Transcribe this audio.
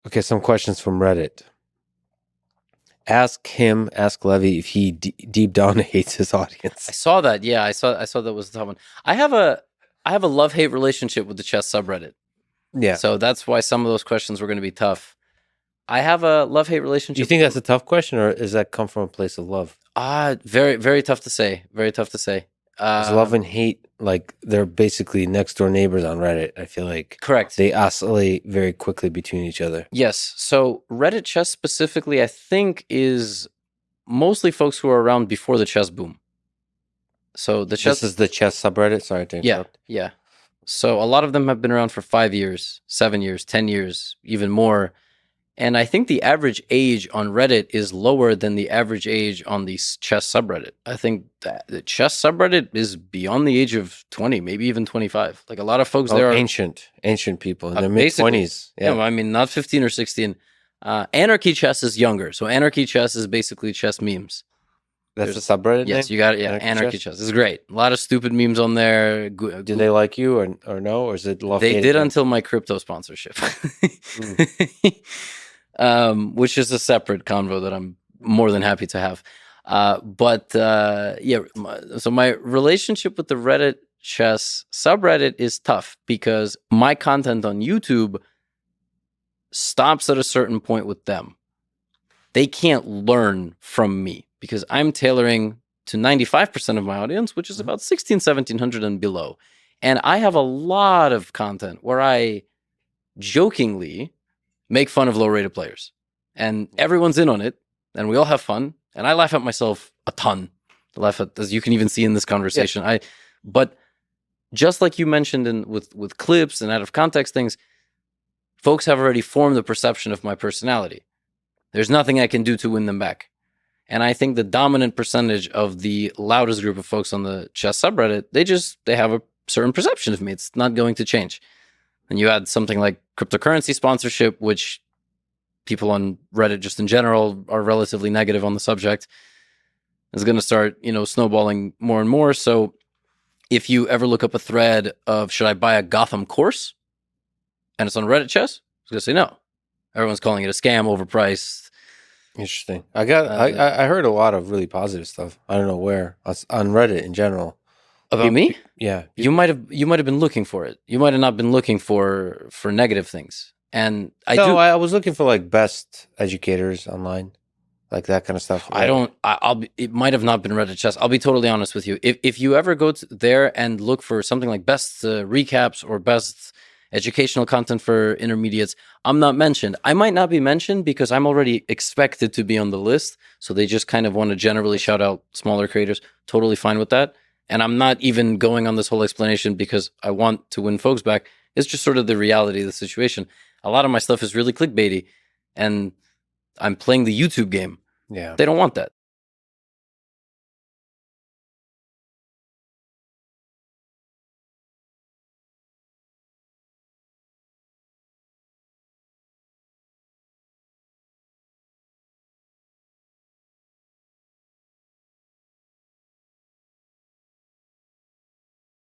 Okay, some questions from Reddit. Ask Levy if he deep down hates his audience. I saw that. Yeah, I saw that was the top one. I have a love-hate relationship with the chess subreddit. Yeah. So that's why some of those questions were going to be tough. I have a love-hate relationship. You think that's a tough question, or does that come from a place of love? Very, very tough to say. Very tough to say. Is love and hate, like, they're basically next door neighbors on Reddit. I feel like correct. They oscillate very quickly between each other. Yes. So Reddit chess specifically, I think, is mostly folks who are around before the chess boom. So the chess is the chess subreddit. Sorry to interrupt. Yeah. So a lot of them have been around for 5 years, 7 years, 10 years, even more. And I think the average age on Reddit is lower than the average age on the chess subreddit. I think that the chess subreddit is beyond the age of 20, maybe even 25. Like a lot of folks there are ancient people in their mid-20s. Yeah, I mean, not 15 or 16. Anarchy chess is younger. So anarchy chess is basically chess memes. That's a subreddit Yes, name? you got it. Yeah, anarchy chess is great. A lot of stupid memes on there. Do they like you or no? Or is it love? They did until my crypto sponsorship. Which is a separate convo that I'm more than happy to have. So my relationship with the Reddit chess subreddit is tough because my content on YouTube stops at a certain point with them. They can't learn from me because I'm tailoring to 95% of my audience, which is about 1700 and below. And I have a lot of content where I jokingly make fun of low-rated players. And everyone's in on it, and we all have fun. And I laugh at myself a ton. I laugh at, as you can even see in this conversation. Yeah. But just like you mentioned with clips and out-of-context things, folks have already formed a perception of my personality. There's nothing I can do to win them back. And I think the dominant percentage of the loudest group of folks on the chess subreddit, they have a certain perception of me. It's not going to change. And you add something like cryptocurrency sponsorship, which people on Reddit just in general are relatively negative on the subject, is going to start, snowballing more and more. So if you ever look up a thread of, should I buy a Gotham course? And it's on Reddit chess, I was going to say no. Everyone's calling it a scam, overpriced. Interesting. I heard a lot of really positive stuff. I don't know where, on Reddit in general. About me? Yeah. You might have been looking for it. You might have not been looking for negative things. And I was looking for like best educators online, like that kind of stuff. It might have not been Reddit chess. I'll be totally honest with you. If you ever go there and look for something like best recaps or best educational content for intermediates, I'm not mentioned. I might not be mentioned because I'm already expected to be on the list. So they just kind of want to generally shout out smaller creators. Totally fine with that. And I'm not even going on this whole explanation because I want to win folks back. It's just sort of the reality of the situation. A lot of my stuff is really clickbaity, and I'm playing the YouTube game. Yeah. They don't want that.